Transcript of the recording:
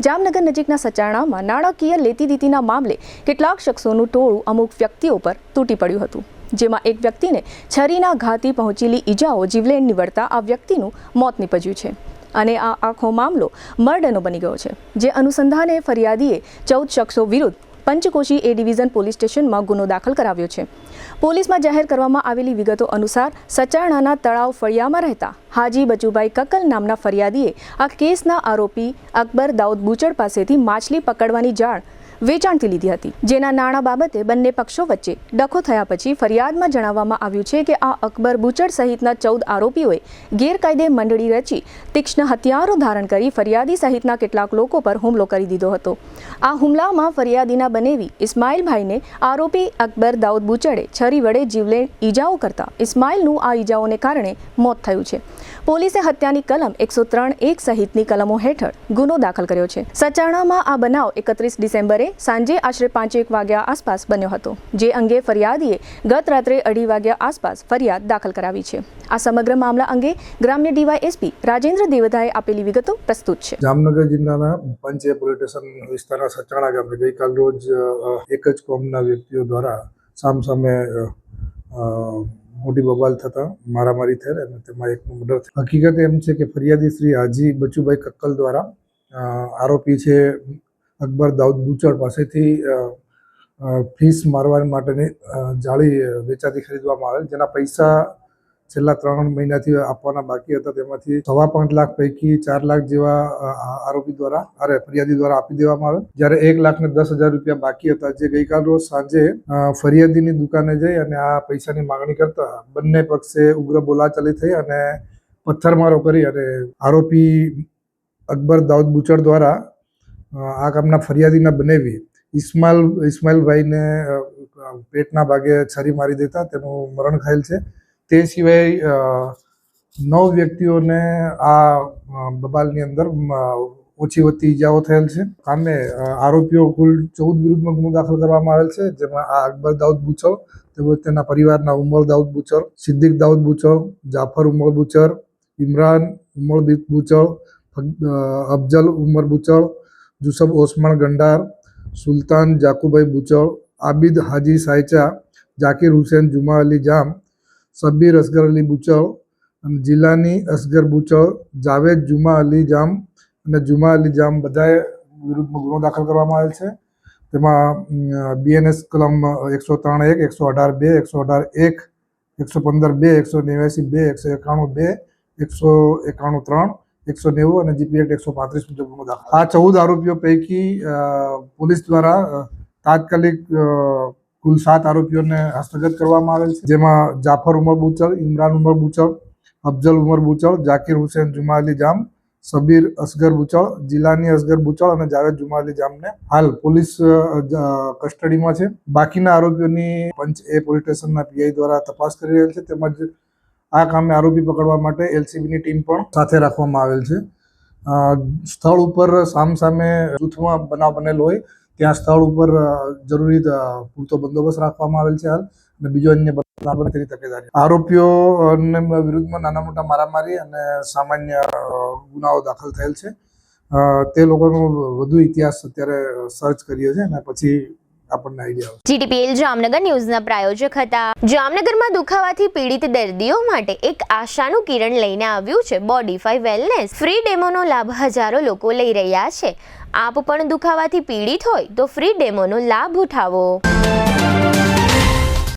જામનગર નજીકના સચાણામાં નાણાકીય લેતીદીતીના મામલે કેટલાક શખ્સોનું ટોળું અમુક વ્યક્તિઓ પર તૂટી પડ્યું હતું, જેમાં એક વ્યક્તિને છરીના ઘાથી પહોંચેલી ઈજાઓ જીવલેણ નીવડતા આ વ્યક્તિનું મોત નીપજ્યું છે અને આ આખો મામલો મર્ડરનો બની ગયો છે, જે અનુસંધાને ફરિયાદીએ 14 શખ્સો વિરુદ્ધ પંચકોશી એ ડિવિઝન પોલીસ સ્ટેશનમાં ગુનો દાખલ કરાવ્યો છે। પોલીસમાં જાહેર કરવામાં આવેલી વિગતો અનુસાર સચાણાના તળાવ ફળિયામાં રહેતા હાજી બચુભાઈ કક્કલ નામના ફરિયાદીએ આ કેસના આરોપી અકબર દાઉદ બુચડ પાસેથી માછલી પકડવાની જાળ વેચાણથી લીધી હતી, જેના નાણાં બાબતે બંને પક્ષો વચ્ચે ડખો થયા પછી ફરિયાદમાં જણાવવામાં આવ્યું છે કે આ અકબર બુચડ સહિતના 14 આરોપીઓએ ગેરકાયદે મંડળી રચી તીક્ષ્ણ હથિયારો ધારણ કરી ફરિયાદી સહિતના કેટલાક લોકો પર હુમલો કરી દીધો હતો। આ હુમલામાં ફરિયાદીના બનેવી ઇસ્માઇલભાઈને આરોપી અકબર દાઉદ બુચડે છરી વડે જીવલેણ ઈજાઓ કરતા ઇસ્માઇલનું આ ઈજાઓને કારણે મોત થયું છે। પોલીસે હત્યાની કલમ 103(1) સહિતની કલમો હેઠળ ગુનો દાખલ કર્યો છે। સચાણામાં આ બનાવ 31 ડિસેમ્બરે સાંજે આશરે 5:01 વાગ્યા આસપાસ બન્યો હતો, જે અંગે ફરિયાદીએ ગત રાત્રે 2:30 વાગ્યા આસપાસ ફરિયાદ દાખલ કરાવી છે। આ સમગ્ર મામલા અંગે ગ્રામ્ય ડીવાયએસપી રાજેન્દ્ર દેવધાએ આપેલી વિગતો પ્રસ્તુત છે। જામનગર જિલ્લાના પંચ પોલીસ સ્ટેશન વિસ્તારના સચાણા ગામે ગઈકાલ રોજ એક જ કોમના વ્યક્તિઓ દ્વારા સામસામે મોટી બબાલ થતા મારામારી થયેલ અને તેમાં એકનું મર્ડર થયું। હકીકત એમ છે કે ફરિયાદી શ્રી હાજી બચુભાઈ કક્કલ દ્વારા આરોપી છે અકબર દાઉદ બુચડ પાસેથી ફીસ મારવા માટેની જાળી વેચાતી ખરીદવામાં આવેલ, જેના પૈસા છેલ્લા 3 મહિનાથી આપવાના બાકી હતા, તેમાંથી 5.25 લાખ પૈકી 4 લાખ જેવા આરોપી દ્વારા ફરિયાદી દ્વારા આપી દેવામાં આવેલ, જ્યારે 1,10,000 રૂપિયા બાકી હતા, જે ગઈકાલ રોજ સાંજે ફરિયાદીની દુકાને જઈ અને આ પૈસાની માંગણી કરતા બંને પક્ષે ઉગ્ર બોલાચાલી થઈ અને પથ્થરમારો કરી અને આરોપી અકબર દાઉદ બુચડ દ્વારા આ કામના ફરિયાદીના બનેવી ઇસ્માઇલભાઈને પેટના ભાગે છરી મારી દેતા તેનું મરણ થયેલ છે। તે સિવાય 9 વ્યક્તિઓને આ બબાલની અંદર ઓછી વધતી ઈજાઓ થયેલ છે। કામે આરોપીઓ કુલ 14 વિરુદ્ધમાં ગુનો દાખલ કરવામાં આવેલ છે, જેમાં આ અકબર દાઉદ બુચડ, તેમજ તેના પરિવારના ઉમર દાઉદ બુચડ, સિદ્દીક દાઉદ બુચડ, જાફર ઉમર બુચડ, ઇમરાન ઉમર બુચડ, અફજલ ઉમર બુચડ, જુસબ ઓસમાન ગંડાર, સુલતાન જાકુભાઈ બુચડ, આબિદ હાજી સાયચા, જાકીર હુસેન જુમા અલી જામ, સબ્બીર અસગર અલી બુચડ, જીલાની અસગર બુચડ, જાવેદ જુમા અલી જામ અને જુમા અલી જામ બધાએ વિરુદ્ધમાં ગુનો દાખલ કરવામાં આવેલ છે। તેમાં બીએનએસ કલમ 103(1), 118(2), 118(1), 115(2), 189(2), 191(2), 191(3), 190 અને જીપી એક્ટ 135 મુજબ ગુનો દાખલ। આ 14 આરોપીઓ પૈકી પોલીસ દ્વારા તાત્કાલિક કુલ 7 આરોપીઓને હસ્તગત કરવામાં આવેલ છે, જેમાં જાફર ઉમર બુચડ, ઇમરાન ઉમર બુચડ, અફજલ ઉમર બુચડ, જાકીર હુસેન જુમા અલી જામ, સબીર અસગર બુચડ, જીલાની અસગર બુચડ અને જાવેદ જુમા અલી જામને હાલ પોલીસ કસ્ટડીમાં છે। બાકીના આરોપીઓની પંચ એ પોલીસ સ્ટેશનના પીઆઈ દ્વારા તપાસ કરી રહેલ છે, તેમજ આ કામે આરોપી પકડવા માટે એલસીબીની ટીમ પણ સાથે રાખવામાં આવેલ છે। સ્થળ ઉપર સામસામે જૂથમાં બનાવ બનેલ હોય ત્યાં સ્થળ ઉપર જરૂરી પૂરતો બંદોબસ્ત રાખવામાં આવેલ છે હાલ, અને બીજો અન્ય બનાવ બને તેની તકેદારી। આરોપીઓને વિરુદ્ધમાં નાના મોટા મારામારી અને સામાન્ય ગુનાઓ દાખલ થયેલ છે। તે લોકોનો વધુ ઇતિહાસ અત્યારે સર્ચ કરીએ છીએ અને પછી આપણને આઈડિયા આવે। જીટીપીએલ જામનગર ન્યૂઝના પ્રાયોજક હતા। જામનગરમાં દુખાવાથી પીડિત દર્દીઓ માટે એક આશાનું કિરણ લઈને આવ્યું છે બોડીફાઈ વેલનેસ। ફ્રી ડેમોનો લાભ હજારો લોકો લઈ રહ્યા છે। આપ પણ દુખાવાથી પીડિત હોય તો ફ્રી ડેમોનો લાભ ઉઠાવો।